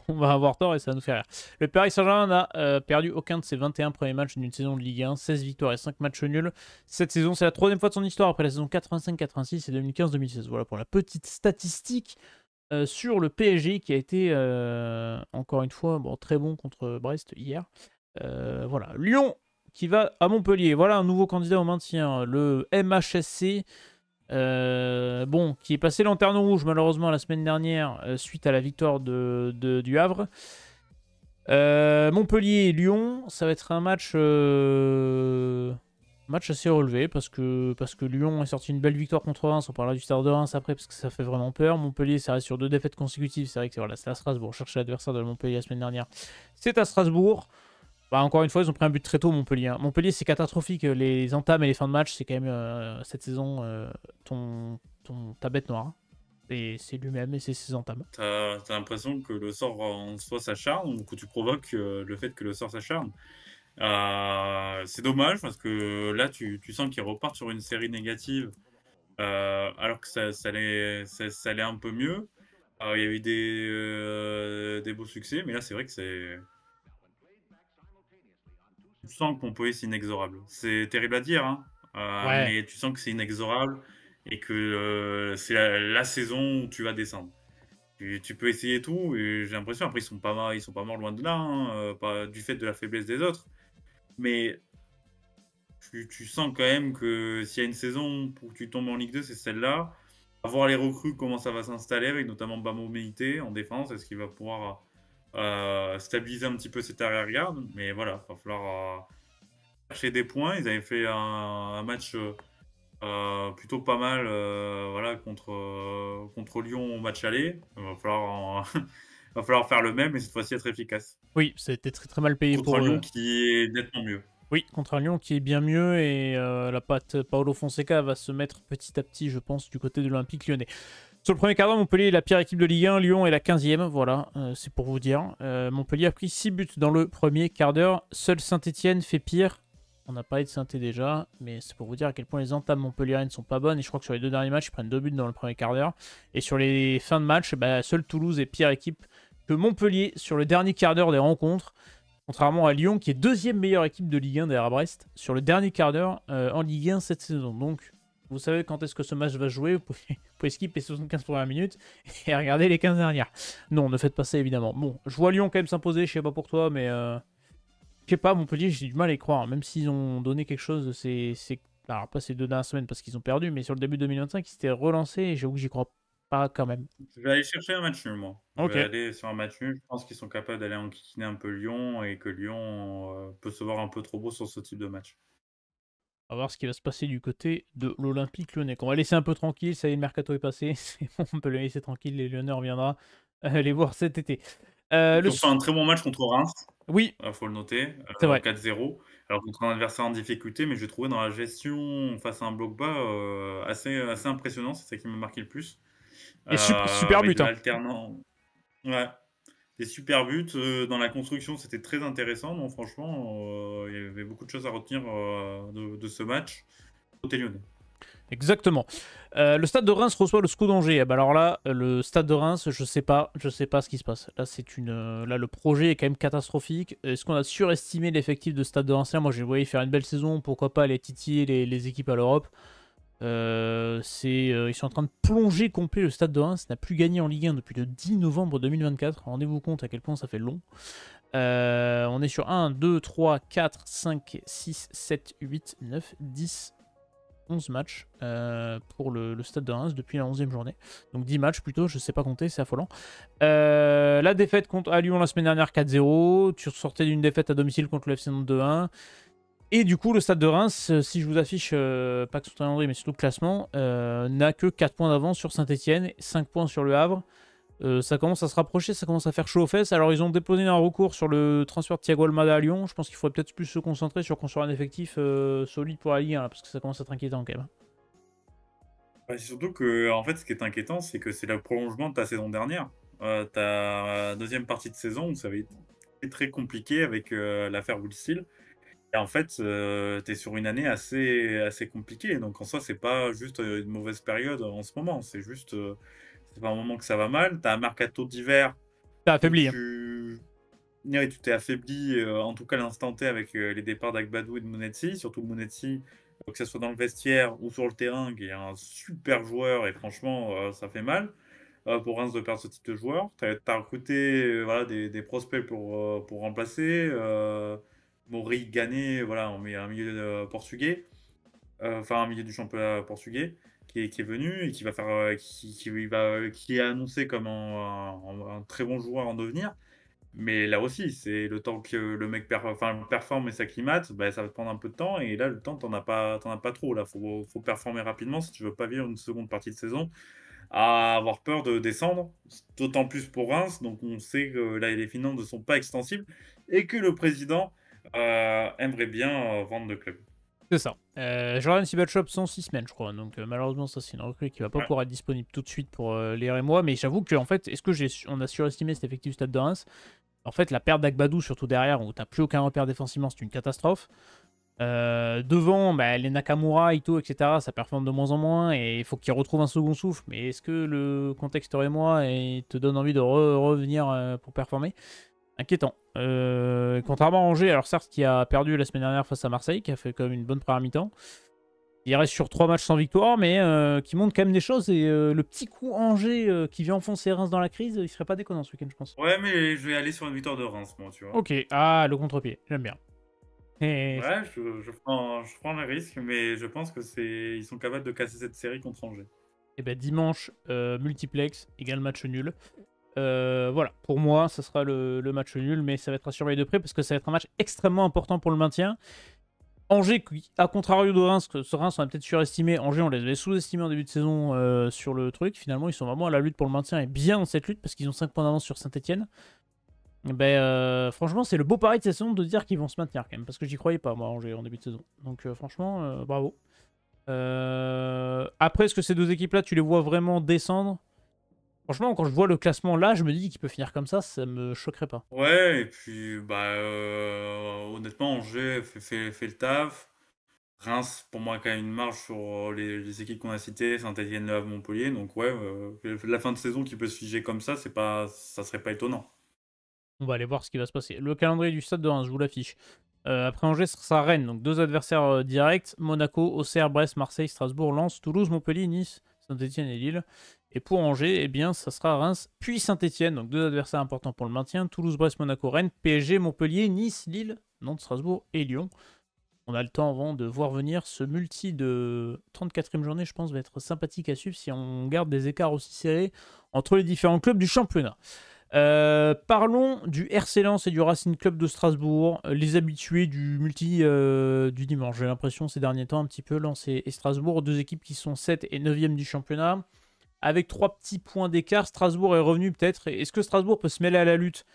A: on va avoir tort et ça va nous faire rire. Le Paris Saint-Germain n'a perdu aucun de ses 21 premiers matchs d'une saison de Ligue 1, 16 victoires et 5 matchs nuls. Cette saison, c'est la troisième fois de son histoire après la saison 85-86 et 2015-2016. Voilà pour la petite statistique. Sur le PSG qui a été encore une fois très bon contre Brest hier. Voilà. Lyon qui va à Montpellier. Voilà un nouveau candidat au maintien, le MHSC. Qui est passé lanterne rouge malheureusement la semaine dernière suite à la victoire du Havre. Montpellier et Lyon, ça va être un match assez relevé parce que Lyon a sorti une belle victoire contre Reims. On parlera du Stade de Reims après parce que ça fait vraiment peur. Montpellier, ça reste sur 2 défaites consécutives. C'est vrai que c'est à Strasbourg. Chercher l'adversaire de Montpellier la semaine dernière. C'est à Strasbourg. Encore une fois, ils ont pris un but très tôt, Montpellier. Hein. Montpellier, c'est catastrophique. Les entames et les fins de match, c'est quand même cette saison ta bête noire. Hein. C'est lui-même et c'est ses entames.
B: T'as l'impression que le sort en soi s'acharne ou que tu provoques le fait que le sort s'acharne. C'est dommage parce que là, tu sens qu'ils repartent sur une série négative alors que ça allait un peu mieux. Il y a eu des beaux succès, mais là, c'est vrai que tu sens que Montpellier, c'est inexorable. C'est terrible à dire, hein,
A: Ouais.
B: mais tu sens que c'est inexorable et que c'est la saison où tu vas descendre. Tu peux essayer tout, et j'ai l'impression, après, ils sont pas morts loin de là, hein, pas du fait de la faiblesse des autres. Mais tu sens quand même que s'il y a une saison pour que tu tombes en Ligue 2, c'est celle-là. À voir les recrues, comment ça va s'installer, avec notamment Bamo Meïté en défense. Est-ce qu'il va pouvoir stabiliser un petit peu cette arrière-garde? Mais voilà, il va falloir chercher des points. Ils avaient fait un match plutôt pas mal voilà, contre Lyon au match aller. Il va falloir, va falloir faire le même et cette fois-ci être efficace.
A: Oui, c'était très très mal payé
B: Contre
A: pour
B: un
A: eux.
B: Lyon qui est nettement mieux.
A: Oui, contre un Lyon qui est bien mieux et la patte Paolo Fonseca va se mettre petit à petit, je pense, du côté de l'Olympique lyonnais. Sur le premier quart d'heure, Montpellier est la pire équipe de Ligue 1, Lyon est la 15e, voilà, c'est pour vous dire. Montpellier a pris 6 buts dans le premier quart d'heure, seul Saint-Etienne fait pire. On a parlé de Saint-Etienne déjà, mais c'est pour vous dire à quel point les entames montpelliéraines ne sont pas bonnes. Et je crois que sur les 2 derniers matchs, ils prennent 2 buts dans le premier quart d'heure. Et sur les fins de match, seul Toulouse est pire équipe que Montpellier sur le dernier quart d'heure des rencontres. Contrairement à Lyon, qui est 2e meilleure équipe de Ligue 1 derrière Brest, sur le dernier quart d'heure en Ligue 1 cette saison. Donc, Vous savez quand est-ce que ce match va se jouer, vous pouvez skipper les 75 premières minutes et regarder les 15 dernières. Non, ne faites pas ça évidemment. Bon, je vois Lyon quand même s'imposer, je sais pas pour toi, mais je sais pas, Montpellier, j'ai du mal à y croire. Même s'ils ont donné quelque chose de alors pas ces 2 dernières semaines parce qu'ils ont perdu, mais sur le début 2025, ils s'étaient relancés et j'avoue que j'y crois pas quand même.
B: Je vais aller chercher un match nul, moi. Je
A: Ok.
B: vais aller sur un match nul. Je pense qu'ils sont capables d'aller enquiquiner un peu Lyon et que Lyon peut se voir un peu trop beau sur ce type de match.
A: On va voir ce qui va se passer du côté de l'Olympique Lyonnais. On va laisser un peu tranquille, ça y est, le mercato est passé. C'est bon, on peut le laisser tranquille, les Lyonnais, on reviendra les voir cet été.
B: Ils ont fait un très bon match contre Reims,
A: Oui,
B: faut le noter,
A: c'est vrai.
B: 4-0. Alors contre un adversaire en difficulté, mais j'ai trouvé dans la gestion face à un bloc bas, assez impressionnant. C'est ça qui m'a marqué le plus.
A: Et super
B: Avec
A: but,
B: de
A: hein.
B: l'alternant, ouais, des super buts, dans la construction, c'était très intéressant. Donc franchement, il y avait beaucoup de choses à retenir, de ce match côté lyonnais.
A: Exactement. Le stade de Reims reçoit le SCO d'Angers. Ah bah alors là, le stade de Reims, je sais pas ce qui se passe. Là, là, le projet est quand même catastrophique. Est-ce qu'on a surestimé l'effectif de stade de Reims? Moi, j'ai voyé faire une belle saison. Pourquoi pas aller titiller les équipes à l'Europe. Ils sont en train de plonger complet. Le stade de Reims n'a plus gagné en Ligue 1 depuis le 10 novembre 2024. Rendez-vous compte à quel point ça fait long. On est sur 1, 2, 3, 4, 5, 6, 7, 8, 9, 10, 11 matchs pour le stade de Reims depuis la 11e journée. Donc 10 matchs plutôt, je sais pas compter, c'est affolant. La défaite à Lyon la semaine dernière 4-0. Tu sortais d'une défaite à domicile contre le FC Nantes 2-1. Et du coup, le stade de Reims, si je vous affiche, pas que sur le calendrier, mais surtout le classement, n'a que 4 points d'avance sur Saint-Etienne, 5 points sur le Havre. Ça commence à se rapprocher, ça commence à faire chaud aux fesses. Alors, ils ont déposé un recours sur le transfert de Thiago Almada à Lyon. Je pense qu'il faudrait peut-être plus se concentrer sur construire un effectif solide pour la Ligue 1, là, parce que ça commence à être inquiétant quand même.
B: Bah, c'est surtout que, en fait, ce qui est inquiétant, c'est que c'est le prolongement de ta saison dernière. Ta deuxième partie de saison où ça avait été très compliqué avec l'affaire Will Steele. Et en fait, tu es sur une année assez compliquée. Donc en soi, c'est pas juste une mauvaise période en ce moment. C'est juste, c'est pas un moment que ça va mal. Tu as un mercato d'hiver
A: Ça
B: où
A: affaibli, hein.
B: ouais, tu t'es affaibli, en tout cas à l'instant T avec les départs d'Agbadou et de Mounetsi. Surtout Mounetsi, que ce soit dans le vestiaire ou sur le terrain, qui est un super joueur et franchement, ça fait mal pour Reims de perdre ce type de joueur. Tu as recruté voilà, des prospects pour remplacer. Maury Gané, voilà, un milieu portugais, enfin un milieu du championnat portugais, qui est venu et qui va faire, qui est annoncé comme un très bon joueur en devenir. Mais là aussi, c'est le temps que le mec performe et s'acclimate, bah, ça va te prendre un peu de temps. Et là, le temps, t'en as pas trop. Là, faut performer rapidement si tu veux pas vivre une seconde partie de saison à avoir peur de descendre, d'autant plus pour Reims. Donc on sait que là, les finances ne sont pas extensibles et que le président aimerait bien vendre le club.
A: C'est ça. Jordan Sibachop, 6 semaines, je crois. Donc malheureusement, ça, c'est une recrue qui va pas
B: Ouais.
A: pouvoir être disponible tout de suite pour Léa et moi. Mais j'avoue qu'en fait, est-ce que on a surestimé cet effectif Stade de Reims? En fait, la perte d'Agbadou, surtout derrière, où t'as plus aucun repère défensivement, c'est une catastrophe. Devant, bah, les Nakamura, Ito, etc., ça performe de moins en moins et il faut qu'ils retrouvent un second souffle. Mais est-ce que le contexte moi et te donne envie de revenir pour performer? Inquiétant. Contrairement à Angers, alors certes, qui a perdu la semaine dernière face à Marseille, qui a fait quand même une bonne première mi-temps. Il reste sur 3 matchs sans victoire, mais qui montre quand même des choses. Et le petit coup Angers qui vient enfoncer Reims dans la crise, il serait pas déconnant ce week-end, je pense.
B: Ouais, mais je vais aller sur une victoire de Reims, moi, tu vois.
A: Ok, ah, le contre-pied, j'aime bien. Et
B: Ouais, je prends le risque, mais je pense que ils sont capables de casser cette série contre Angers.
A: ben, dimanche, multiplex, égal match nul. Voilà, pour moi, ça sera le match nul, mais ça va être à surveiller de près parce que ça va être un match extrêmement important pour le maintien. Angers, à contrario de Reims, que ce Reims on a peut-être surestimé. Angers, on les avait sous-estimés en début de saison sur le truc. Finalement, ils sont vraiment à la lutte pour le maintien et bien dans cette lutte parce qu'ils ont 5 points d'avance sur Saint-Etienne. Franchement, c'est le beau pari de cette saison de dire qu'ils vont se maintenir quand même parce que j'y croyais pas, moi, Angers, en début de saison. Donc, franchement, bravo. Après, est-ce que ces deux équipes-là, tu les vois vraiment descendre? Franchement, quand je vois le classement là, je me dis qu'il peut finir comme ça me choquerait pas.
B: Ouais, et puis, bah, honnêtement, Angers fait le taf. Reims, pour moi, a quand même une marge sur les équipes qu'on a citées, Saint-Etienne, Le Havre, Montpellier. Donc, ouais, la fin de saison qui peut se figer comme ça, ça serait pas étonnant.
A: On va aller voir ce qui va se passer. Le calendrier du stade de Reims, je vous l'affiche. Après Angers, ce sera Rennes. Donc 2 adversaires directs. Monaco, Auxerre, Brest, Marseille, Strasbourg, Lens, Toulouse, Montpellier, Nice, Saint-Etienne et Lille. Et pour Angers, eh bien, ça sera Reims, puis Saint-Etienne. Donc 2 adversaires importants pour le maintien. Toulouse, Brest, Monaco, Rennes, PSG, Montpellier, Nice, Lille, Nantes, Strasbourg et Lyon. On a le temps avant de voir venir ce multi de 34e journée, je pense, va être sympathique à suivre si on garde des écarts aussi serrés entre les différents clubs du championnat. Parlons du RC Lens et du Racing Club de Strasbourg, les habitués du multi du dimanche. J'ai l'impression ces derniers temps un petit peu Lens et Strasbourg, 2 équipes qui sont 7 et 9e du championnat, avec 3 petits points d'écart. Strasbourg est revenu peut-être. Est-ce que Strasbourg peut se mêler à la lutte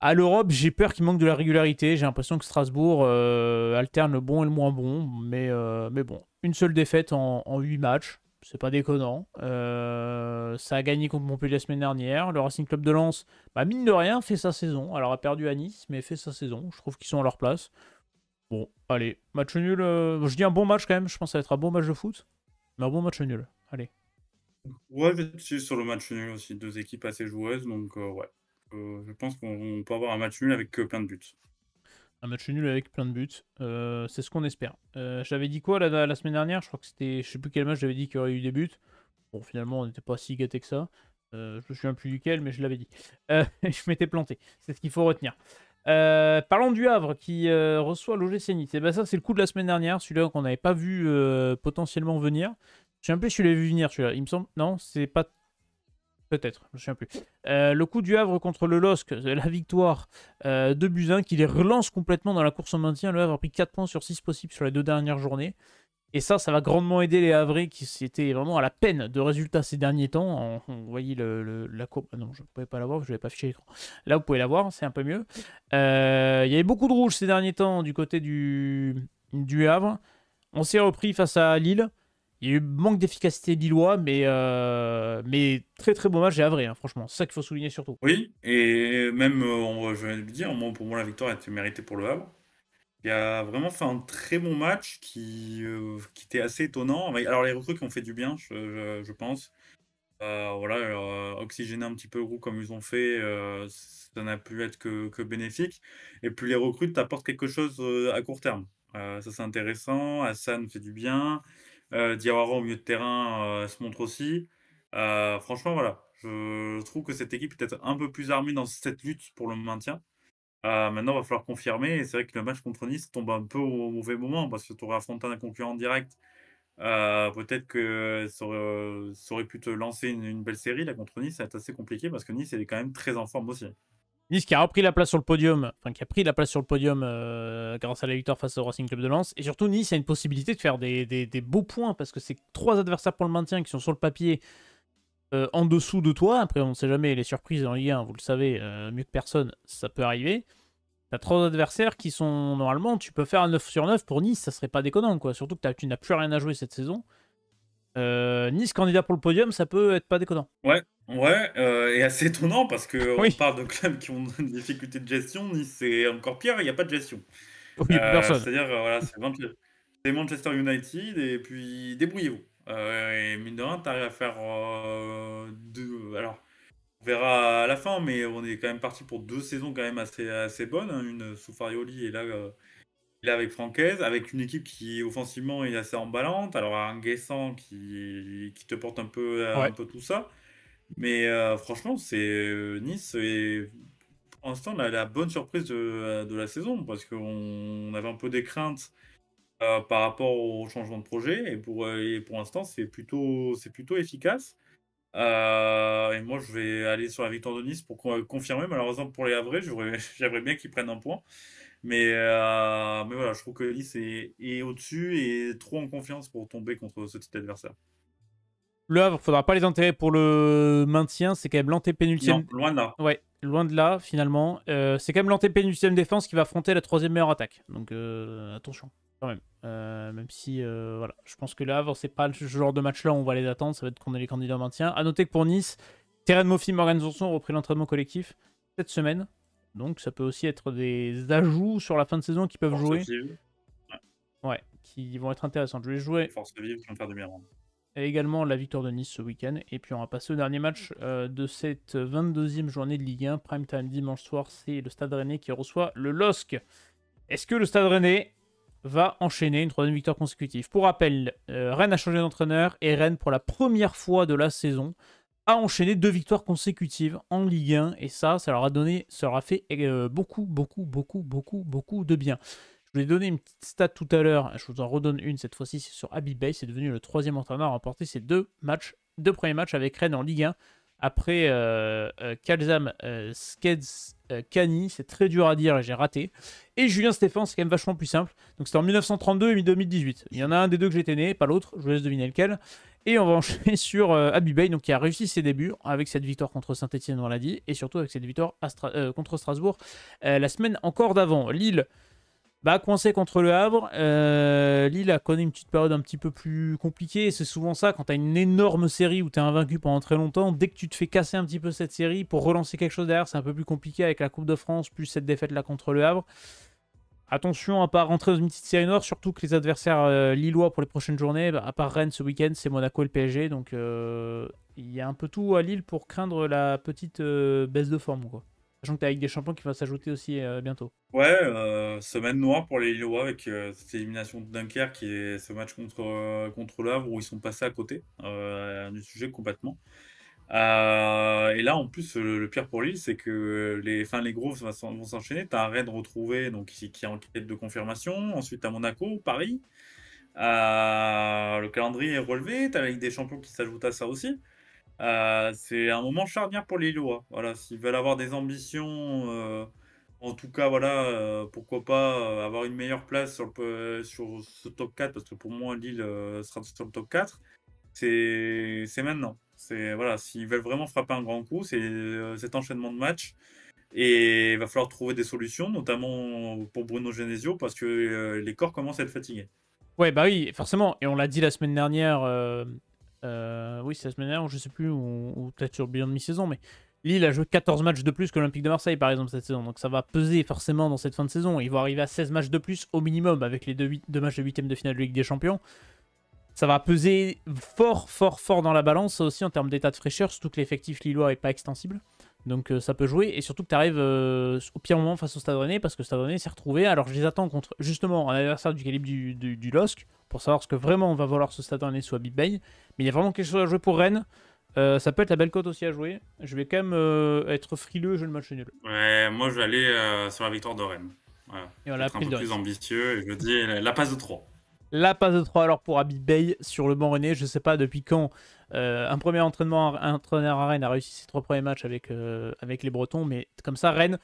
A: à l'Europe? J'ai peur qu'il manque de la régularité. J'ai l'impression que Strasbourg alterne le bon et le moins bon, mais bon, une seule défaite en 8 matchs. C'est pas déconnant. Ça a gagné contre Montpellier la semaine dernière. Le Racing Club de Lens, mine de rien, fait sa saison. Alors, a perdu à Nice, mais fait sa saison. Je trouve qu'ils sont à leur place. Bon, allez, match nul. Je dis un bon match quand même. Je pense que ça va être un bon match de foot. Mais un bon match nul. Allez.
B: Ouais, je sur le match nul aussi. 2 équipes assez joueuses, donc ouais. Je pense qu'on peut avoir un match nul avec plein de buts.
A: Un match nul avec plein de buts. C'est ce qu'on espère. J'avais dit quoi la semaine dernière? Je crois que c'était. Je sais plus quel match j'avais dit qu'il y aurait eu des buts. Bon, finalement, on n'était pas si gâtés que ça. Je me souviens plus duquel, mais je l'avais dit. Je m'étais planté. C'est ce qu'il faut retenir. Parlons du Havre qui reçoit l'OGC Nice. Et ben ça, c'est le coup de la semaine dernière. Celui-là qu'on n'avait pas vu potentiellement venir. Je sais un peu si je l'ai vu venir, celui-là. Il me semble. Non, c'est pas. Peut-être, je ne me souviens plus. Le coup du Havre contre le LOSC, la victoire de Buzyn qui les relance complètement dans la course au maintien. Le Havre a pris 4 points sur 6 possibles sur les 2 dernières journées. Et ça va grandement aider les Havrais qui étaient vraiment à la peine de résultats ces derniers temps. Vous voyez la courbe. Ah non, je ne pouvais pas la voir, je ne l'avais pas affiché l'écran. Là, vous pouvez la voir, c'est un peu mieux. Il y avait beaucoup de rouge ces derniers temps du côté du Havre. On s'est repris face à Lille. Il y a eu manque d'efficacité lillois, mais très très beau match des Havrais, hein, franchement. C'est ça qu'il faut souligner surtout.
B: Oui, et même, je vais le dire, pour moi, la victoire a été méritée pour le Havre. Il a vraiment fait un très bon match qui était assez étonnant. Alors, les recrues qui ont fait du bien, je pense. Voilà, oxygéner un petit peu le groupe comme ils ont fait, ça n'a pu être que bénéfique. Et puis les recrues t'apportent quelque chose à court terme. Ça, c'est intéressant. Hassan fait du bien. Diawara au milieu de terrain se montre aussi. Franchement, voilà. Je trouve que cette équipe est peut-être un peu plus armée dans cette lutte pour le maintien. Maintenant, il va falloir confirmer. Et c'est vrai que le match contre Nice tombe un peu au mauvais moment parce que tu aurais affronté un concurrent direct. Peut-être que ça aurait pu te lancer une belle série là contre Nice, ça va être assez compliqué parce que Nice elle est quand même très en forme aussi.
A: Nice qui a repris la place sur le podium, enfin qui a pris la place sur le podium grâce à la victoire face au Racing Club de Lens. Et surtout, Nice a une possibilité de faire des beaux points parce que c'est 3 adversaires pour le maintien qui sont sur le papier en dessous de toi. Après, on ne sait jamais, les surprises en Ligue 1, vous le savez, mieux que personne, ça peut arriver. T'as 3 adversaires qui sont normalement, tu peux faire un 9 sur 9 pour Nice, ça serait pas déconnant quoi. Surtout que tu n'as plus rien à jouer cette saison. Nice candidat pour le podium, ça peut être pas déconnant.
B: Ouais, ouais, et assez étonnant parce qu'on
A: Oui,
B: parle de clubs qui ont des difficultés de gestion. Nice, c'est encore pire, il n'y a pas de gestion.
A: oui, il n'y a plus personne.
B: C'est-à-dire, voilà, c'est Manchester United et puis débrouillez-vous. Et mine de rien, tu arrives à faire alors, on verra à la fin, mais on est quand même parti pour 2 saisons quand même assez bonnes, hein. Une sous Farioli et là avec Francaise, avec une équipe qui offensivement est assez emballante. Alors un Guessant qui te porte un
A: Ouais.
B: peu tout ça. Mais franchement, c'est Nice est pour l'instant la bonne surprise de la saison parce qu'on avait un peu des craintes par rapport au changement de projet et pour l'instant c'est plutôt efficace. Et moi je vais aller sur la victoire de Nice pour confirmer. Malheureusement pour les Havrais, j'aimerais bien qu'ils prennent un point. Mais voilà, je trouve que Nice est au-dessus et trop en confiance pour tomber contre ce type d'adversaire.
A: Le Havre, faudra pas les enterrer pour le maintien. C'est quand même
B: Non,
A: l'antépénultième.
B: loin de là.
A: Ouais, loin de là, finalement. C'est quand même l'antépénultième défense qui va affronter la 3e meilleure attaque. Donc attention, quand même. Même si, voilà, je pense que le Havre, c'est pas le genre de match-là où on va les attendre. Ça va être qu'on est les candidats au maintien. À noter que pour Nice, Terren Moffi, Morgan Zonson ont repris l'entraînement collectif cette semaine. Donc ça peut aussi être des ajouts sur la fin de saison qui peuvent
B: Force
A: jouer.
B: vive.
A: Ouais, qui vont être intéressants. Je vais jouer
B: Force vive qui vont faire du bien.
A: et également la victoire de Nice ce week-end. Et puis on va passer au dernier match de cette 22e journée de Ligue 1. Prime time dimanche soir, c'est le Stade Rennais qui reçoit le LOSC. Est-ce que le Stade Rennais va enchaîner une 3e victoire consécutive? Pour rappel, Rennes a changé d'entraîneur et Rennes, pour la première fois de la saison, a enchaîné 2 victoires consécutives en Ligue 1. Et ça leur a fait beaucoup de bien. Je vous ai donné une petite stat tout à l'heure. Je vous en redonne une cette fois-ci. C'est sur Habib Beye. C'est devenu le 3e entraîneur à remporter ses 2 premiers matchs avec Rennes en Ligue 1. Après Kalzam Skeds Kani, c'est très dur à dire et j'ai raté. Et Julien Stéphan, c'est quand même vachement plus simple. Donc c'était en 1932 et 2018. Il y en a un des deux que j'étais né, pas l'autre. Je vous laisse deviner lequel. Et on va enchaîner sur Habib Beye, donc qui a réussi ses débuts avec cette victoire contre Saint-Etienne, on l'a dit, et surtout avec cette victoire contre Strasbourg la semaine encore d'avant. Lille coincé contre le Havre. Lille a connu une petite période un petit peu plus compliquée. Et c'est souvent ça, quand tu as une énorme série où tu es invaincu pendant très longtemps, dès que tu te fais casser un petit peu cette série, pour relancer quelque chose derrière, c'est un peu plus compliqué avec la Coupe de France, plus cette défaite-là contre le Havre. Attention à ne pas rentrer dans une petite série noire, surtout que les adversaires lillois pour les prochaines journées, à part Rennes ce week-end, c'est Monaco et le PSG. Donc il y a un peu tout à Lille pour craindre la petite baisse de forme, quoi. Sachant que tu as avec des champions qui va s'ajouter aussi bientôt.
B: Ouais, semaine noire pour les Lillois avec cette élimination de Dunkerque et ce match contre le Havre où ils sont passés à côté du sujet complètement. Et là, en plus, le pire pour Lille, c'est que les gros vont s'enchaîner. Tu as un Rennes retrouvé donc, qui est en quête de confirmation. Ensuite, tu as Monaco, Paris. Le calendrier est relevé. Tu as la Ligue des Champions qui s'ajoute à ça aussi. C'est un moment charnière pour les Lillois. Voilà, s'ils veulent avoir des ambitions, en tout cas, voilà, pourquoi pas avoir une meilleure place sur ce top 4, parce que pour moi, Lille sera sur le top 4. C'est maintenant. Voilà, s'ils veulent vraiment frapper un grand coup, c'est cet enchaînement de matchs. Et il va falloir trouver des solutions, notamment pour Bruno Genesio, parce que les corps commencent à être fatigués.
A: Ouais, bah oui, forcément. Et on l'a dit la semaine dernière. Oui, c'est la semaine dernière, je sais plus, ou peut-être sur le bilan de mi-saison, mais Lille a joué 14 matchs de plus que l'Olympique de Marseille, par exemple, cette saison. Donc ça va peser forcément dans cette fin de saison. Ils vont arriver à 16 matchs de plus au minimum avec les deux matchs de 8e de finale de Ligue des Champions. Ça va peser fort dans la balance, ça aussi en termes d'état de fraîcheur, surtout que l'effectif lillois n'est pas extensible. Donc ça peut jouer, et surtout que tu arrives au pire moment face au Stade Rennais, parce que le Stade Rennais s'est retrouvé. Alors je les attends contre justement un adversaire du calibre du LOSC, pour savoir ce que vraiment on va vouloir ce Stade Rennais soit Habib Beye. Mais il y a vraiment quelque chose à jouer pour Rennes. Ça peut être la belle cote aussi à jouer. Je vais quand même être frileux, je le match nul.
B: Ouais, moi je vais aller sur la victoire de Rennes. Voilà.
A: Et on l'a
B: Être un
A: pris
B: peu
A: de
B: plus
A: risque.
B: ambitieux, et je dis la passe de 3.
A: La passe de 3 alors pour Habib Beye sur le banc rennais. Je ne sais pas depuis quand un premier entraîneur à Rennes a réussi ses 3 premiers matchs avec les Bretons. Mais comme ça, Rennes,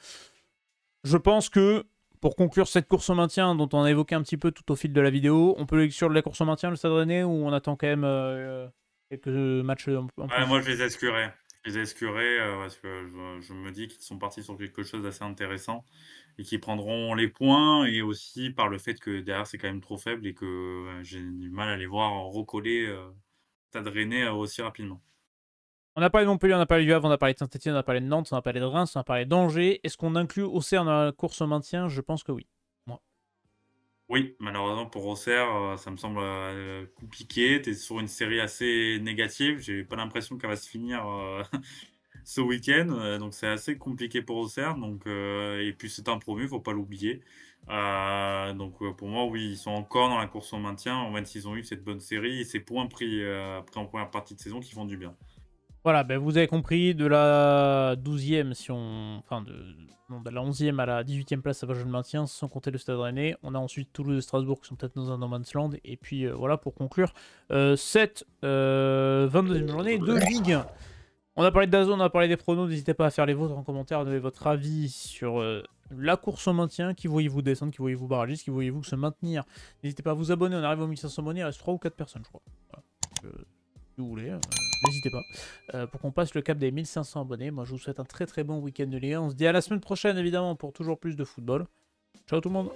A: je pense que pour conclure cette course au maintien dont on a évoqué un petit peu tout au fil de la vidéo, on peut aller sur la course au maintien, le Stade Rennais, ou on attend quand même quelques matchs en plus.
B: Ouais, moi je les ai exclurés. Je les ai exclurés parce que je me dis qu'ils sont partis sur quelque chose d'assez intéressant et qu'ils prendront les points, et aussi par le fait que derrière c'est quand même trop faible et que j'ai du mal à les voir recoller Stade Rennais aussi rapidement.
A: On a parlé de Montpellier, on a parlé du Havre, on a parlé de Saint-Etienne, on a parlé de Nantes, on a parlé de Reims, on a parlé d'Angers. Est-ce qu'on inclut Auxerre dans la course au maintien? Je pense que oui.
B: Oui, malheureusement pour Auxerre, ça me semble compliqué. Tu es sur une série assez négative. J'ai pas l'impression qu'elle va se finir ce week-end. Donc c'est assez compliqué pour Auxerre. Et puis c'est un promu, faut pas l'oublier. Pour moi, oui, ils sont encore dans la course au maintien, même s'ils ont eu cette bonne série et ces points pris en première partie de saison qui font du bien.
A: Voilà, ben vous avez compris, de la 12e, enfin de la 11e à la 18e place, ça va jouer le maintien, sans compter le Stade Rennais. On a ensuite Toulouse et Strasbourg qui sont peut-être dans un no man's land. Et puis voilà, pour conclure, cette 22e journée de Ligue 1. On a parlé de Dazon, on a parlé des pronos. N'hésitez pas à faire les vôtres en commentaire, à donner votre avis sur la course au maintien. Qui voyez-vous descendre, qui voyez-vous barrager, qui voyez-vous se maintenir. N'hésitez pas à vous abonner, on arrive aux 1500 abonnés, il reste 3 ou 4 personnes, je crois. Voilà. Si vous voulez, n'hésitez pas, pour qu'on passe le cap des 1500 abonnés. Moi je vous souhaite un très bon week-end de Ligue 1. On se dit à la semaine prochaine évidemment pour toujours plus de football. Ciao tout le monde.